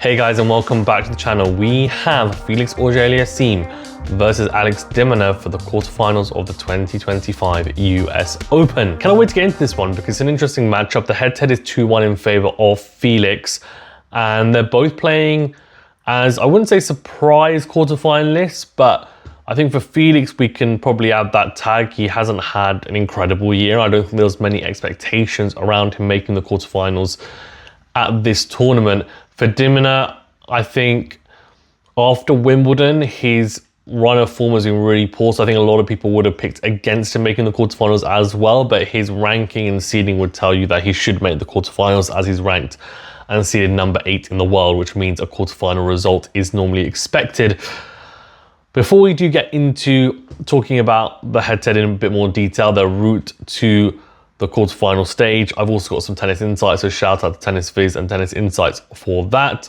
Hey guys, and welcome back to the channel. We have Felix Auger Aliassime versus Alex de Minaur for the quarterfinals of the 2025 US Open. Cannot wait to get into this one because it's an interesting matchup. The head-to-head is 2-1 in favor of Felix, and they're both playing as, I wouldn't say surprise quarterfinalists, but I think for Felix, we can probably add that tag. He hasn't had an incredible year. I don't think there was many expectations around him making the quarterfinals at this tournament. For de Minaur, I think after Wimbledon, his run of form has been really poor. So I think a lot of people would have picked against him making the quarterfinals as well. But his ranking and seeding would tell you that he should make the quarterfinals, as he's ranked and seeded number 8 in the world, which means a quarterfinal result is normally expected. Before we do get into talking about the head-to-head in a bit more detail, the route to the quarterfinal stage, I've also got some tennis insights, so shout out to TennisViz and Tennis Insights for that.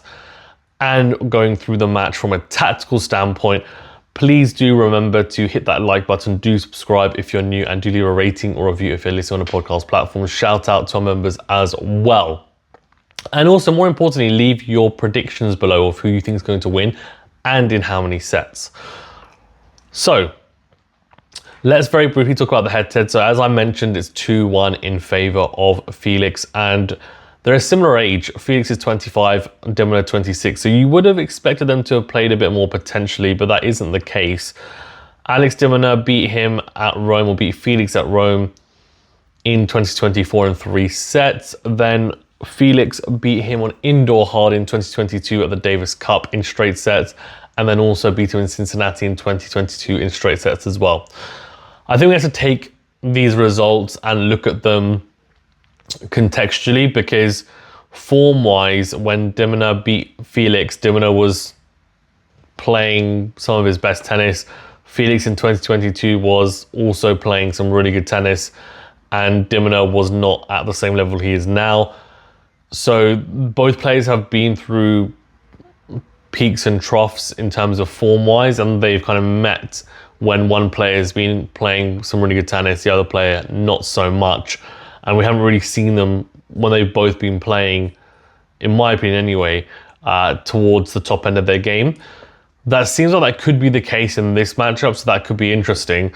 And going through the match from a tactical standpoint, please do remember to hit that like button, do subscribe if you're new, and do leave a rating or review if you're listening on a podcast platform. Shout out to our members as well. And also, more importantly, leave your predictions below of who you think is going to win and in how many sets. So, let's very briefly talk about the head-to-head. So as I mentioned, it's 2-1 in favor of Felix, and they're a similar age. Felix is 25, de Minaur 26. So you would have expected them to have played a bit more potentially, but that isn't the case. Alex de Minaur beat him at Rome, or beat Felix at Rome in 2024 in 3 sets. Then Felix beat him on indoor hard in 2022 at the Davis Cup in straight sets, and then also beat him in Cincinnati in 2022 in straight sets as well. I think we have to take these results and look at them contextually, because form-wise, when de Minaur beat Felix, de Minaur was playing some of his best tennis. Felix in 2022 was also playing some really good tennis, and de Minaur was not at the same level he is now. So both players have been through peaks and troughs in terms of form-wise, and they've kind of met when one player has been playing some really good tennis, the other player not so much. And we haven't really seen them when they've both been playing, in my opinion anyway, towards the top end of their game. That seems like that could be the case in this matchup, so that could be interesting.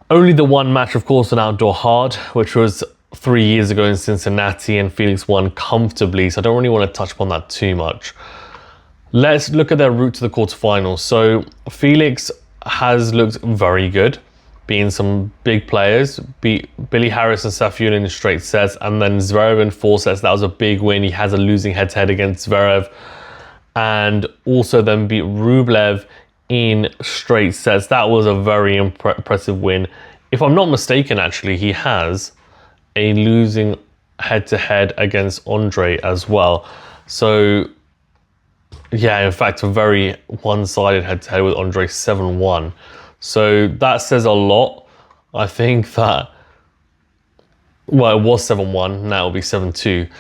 Only the one match, of course, an outdoor hard, which was 3 years ago in Cincinnati, and Felix won comfortably, so I don't really want to touch upon that too much. Let's look at their route to the quarterfinals. So Felix has looked very good, beating some big players, beat Billy Harris and Safiullin in straight sets, and then Zverev in 4 sets. That was a big win. He has a losing head-to-head against Zverev, and also then beat Rublev in straight sets. That was a very impressive win. If I'm not mistaken, actually, he has a losing head-to-head against Andre as well. So yeah, in fact, a very one-sided head-to-head with Andre 7-1. So that says a lot. I think that, well, it was 7-1, now it'll be 7-2.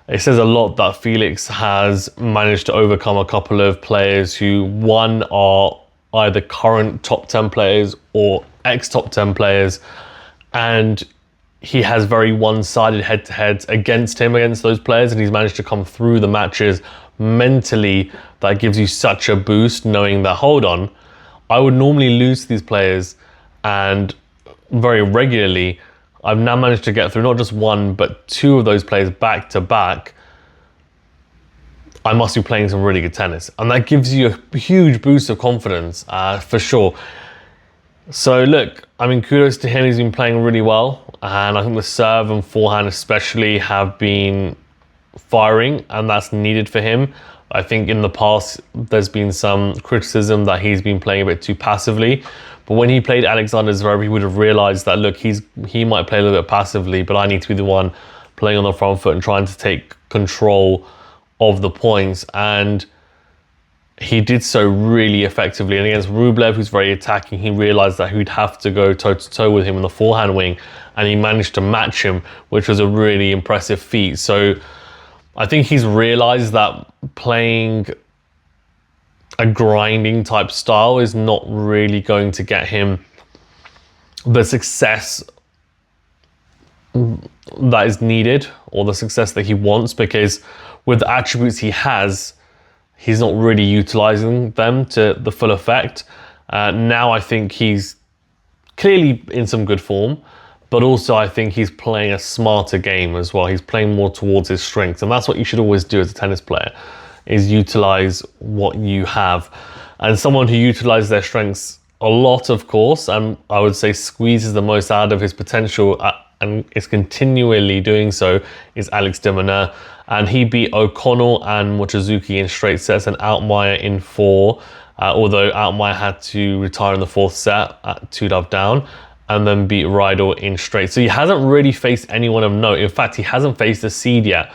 It says a lot that Felix has managed to overcome a couple of players who, one, are either current top 10 players or ex-top 10 players, and he has very one-sided head-to-heads against those players, and he's managed to come through the matches mentally. That gives you such a boost, knowing that, hold on, I would normally lose to these players, and very regularly I've now managed to get through not just 1 but 2 of those players back to back. I must be playing some really good tennis, and that gives you a huge boost of confidence, for sure. So look, I mean, kudos to him. He's been playing really well, and I think the serve and forehand especially have been firing, and that's needed for him. I think in the past there's been some criticism that he's been playing a bit too passively, but when he played Alexander Zverev, he would have realized that, look, he might play a little bit passively, but I need to be the one playing on the front foot and trying to take control of the points, and he did so really effectively. And against Rublev, who's very attacking, he realized that he'd have to go toe-to-toe with him in the forehand wing, and he managed to match him, which was a really impressive feat. So I think he's realized that playing a grinding type style is not really going to get him the success that is needed, or the success that he wants, because with the attributes he has, he's not really utilizing them to the full effect. Now I think he's clearly in some good form, but also I think he's playing a smarter game as well. He's playing more towards his strengths, and that's what you should always do as a tennis player, is utilize what you have. And someone who utilizes their strengths a lot, of course, and I would say squeezes the most out of his potential and is continually doing so, is Alex de Minaur. And he beat O'Connell and Mochizuki in straight sets and Altmaier in 4, although Altmaier had to retire in the 4th set at 2-love down, and then beat Rydell in straight. So he hasn't really faced anyone of note. In fact, he hasn't faced a seed yet.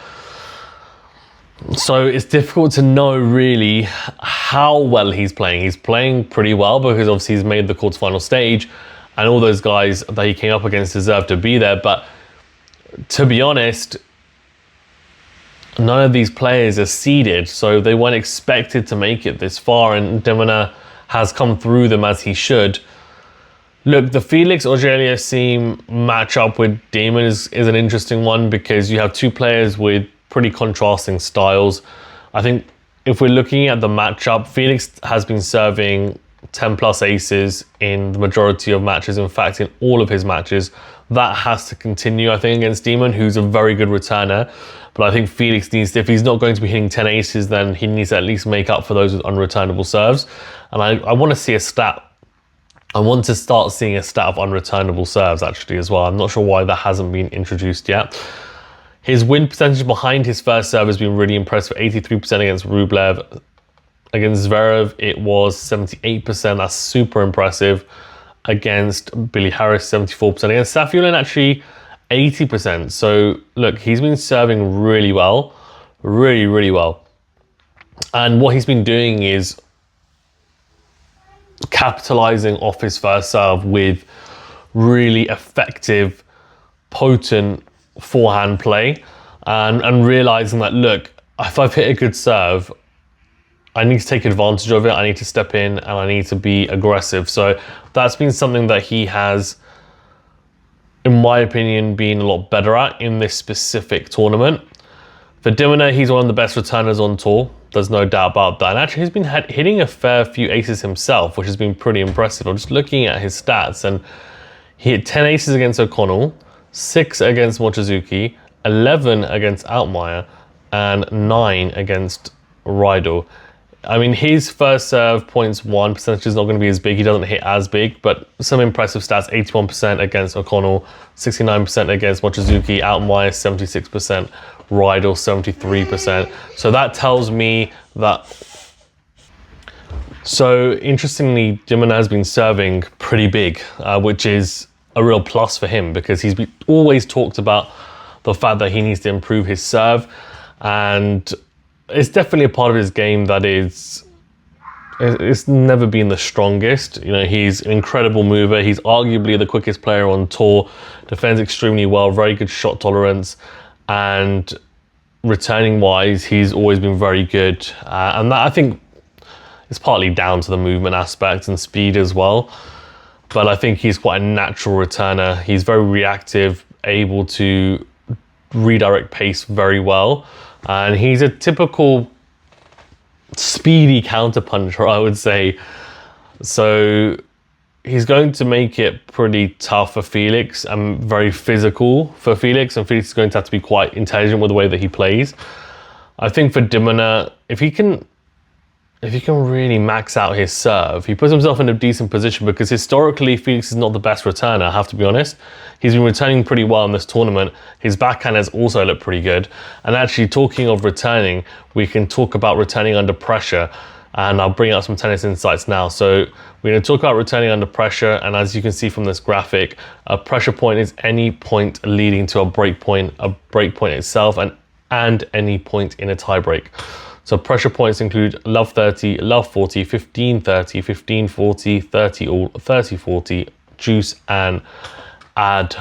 So it's difficult to know really how well he's playing. He's playing pretty well because obviously he's made the quarterfinal stage, and all those guys that he came up against deserve to be there. But to be honest, none of these players are seeded, so they weren't expected to make it this far, and de Minaur has come through them as he should. Look, the Felix Auger Aliassime matchup with Demon is an interesting one because you have two players with pretty contrasting styles. I think if we're looking at the matchup, Felix has been serving 10 plus aces in the majority of matches. In fact, in all of his matches, that has to continue, I think, against Demon, who's a very good returner. But I think Felix needs to, if he's not going to be hitting 10 aces, then he needs to at least make up for those with unreturnable serves. And I want to see a stat. I want to start seeing a stat of unreturnable serves actually as well. I'm not sure why that hasn't been introduced yet. His win percentage behind his first serve has been really impressive. 83% against Rublev. Against Zverev, it was 78%. That's super impressive. Against Billy Harris, 74%. Against Safiullin, actually 80%. So look, he's been serving really well. Really, really well. And what he's been doing is capitalizing off his first serve with really effective, potent forehand play, and realizing that, look, if I've hit a good serve, I need to take advantage of it. I need to step in and I need to be aggressive. So that's been something that he has, in my opinion, been a lot better at in this specific tournament. For de Minaur, he's one of the best returners on tour. There's no doubt about that. And actually, he's been hitting a fair few aces himself, which has been pretty impressive. I'm just looking at his stats, and he hit 10 aces against O'Connell, 6 against Mochizuki, 11 against Altmaier, and 9 against Rydell. I mean, his first serve points 1 percentage is not going to be as big. He doesn't hit as big, but some impressive stats: 81% against O'Connell, 69% against Mochizuki, Altmaier 76%, Rydell 73%. So that tells me that. So interestingly, de Minaur has been serving pretty big, which is a real plus for him because he's always talked about the fact that he needs to improve his serve, and it's definitely a part of his game that it's never been the strongest. You know, he's an incredible mover. He's arguably the quickest player on tour, defends extremely well, very good shot tolerance, and returning wise, he's always been very good. And that, I think, is partly down to the movement aspect and speed as well. But I think he's quite a natural returner. He's very reactive, able to redirect pace very well. And he's a typical speedy counterpuncher, I would say. So he's going to make it pretty tough for Felix and very physical for Felix. And Felix is going to have to be quite intelligent with the way that he plays. I think for de Minaur, if he can really max out his serve, he puts himself in a decent position because historically Felix is not the best returner, I have to be honest. He's been returning pretty well in this tournament. His backhand has also looked pretty good. And actually, talking of returning, we can talk about returning under pressure. And I'll bring out some tennis insights now. So we're going to talk about returning under pressure. And as you can see from this graphic, a pressure point is any point leading to a break point itself, and any point in a tie break. So pressure points include love 30, love 40, 15-30, 15-40, 30 all, 30-40, juice, and add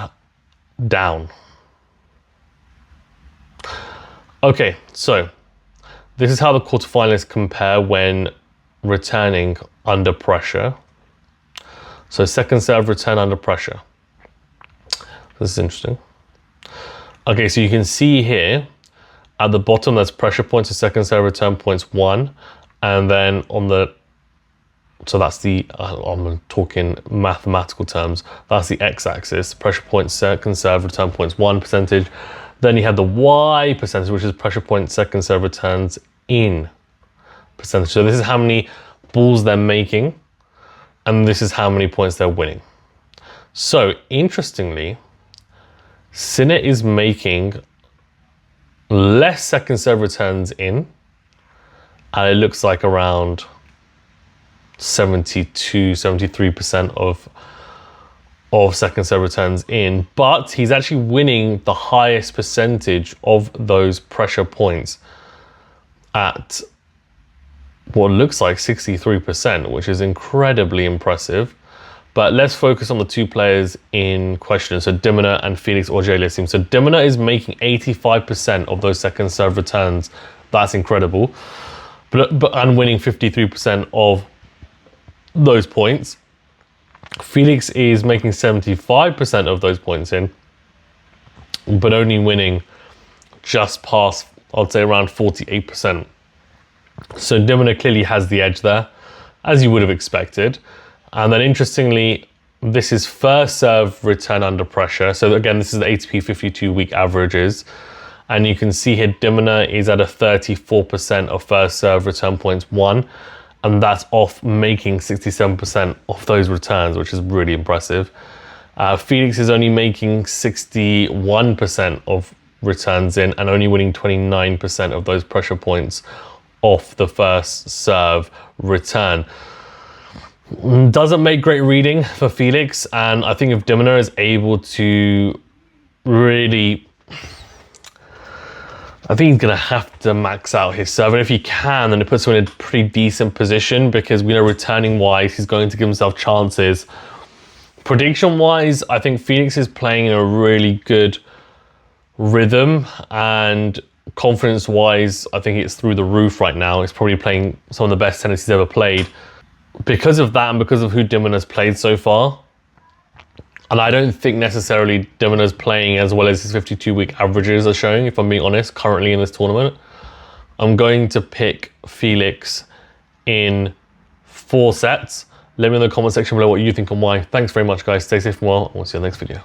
down. Okay, so this is how the quarterfinalists compare when returning under pressure. So second serve, return under pressure. This is interesting. Okay, so you can see here, At the bottom, there's pressure points, so second serve return points 1. And then on the, so that's the, I'm talking mathematical terms, that's the x-axis, pressure points, second serve return points 1 percentage. Then you have the y percentage, which is pressure points, second serve returns in percentage. So this is how many balls they're making, and this is how many points they're winning. So interestingly, Sinner is making less second serve returns in, and it looks like around 72, 73% of second serve returns in, but he's actually winning the highest percentage of those pressure points at what looks like 63%, which is incredibly impressive. But let's focus on the two players in question, so de Minaur and Felix Auger Aliassime. So de Minaur is making 85% of those second serve returns. That's incredible. But and winning 53% of those points. Felix is making 75% of those points in, but only winning just past, I'd say around 48%. So de Minaur clearly has the edge there, as you would have expected. And then interestingly, this is first serve return under pressure. So again, this is the ATP 52-week averages. And you can see here, de Minaur is at a 34% of first serve return points 1. And that's off making 67% of those returns, which is really impressive. Felix is only making 61% of returns in and only winning 29% of those pressure points off the first serve return. Doesn't make great reading for Felix, and I think if de Minaur is able to really, I think he's going to have to max out his serve, and if he can, then it puts him in a pretty decent position, because we know returning wise, he's going to give himself chances. Prediction wise, I think Felix is playing in a really good rhythm, and confidence wise, I think it's through the roof right now. He's probably playing some of the best tennis he's ever played. Because of that and because of who de Minaur's played so far, and I don't think necessarily de Minaur's playing as well as his 52-week averages are showing, if I'm being honest, currently in this tournament, I'm going to pick Felix in 4 sets. Let me know in the comment section below what you think and why. Thanks very much, guys. Stay safe and well, and we'll see you in the next video.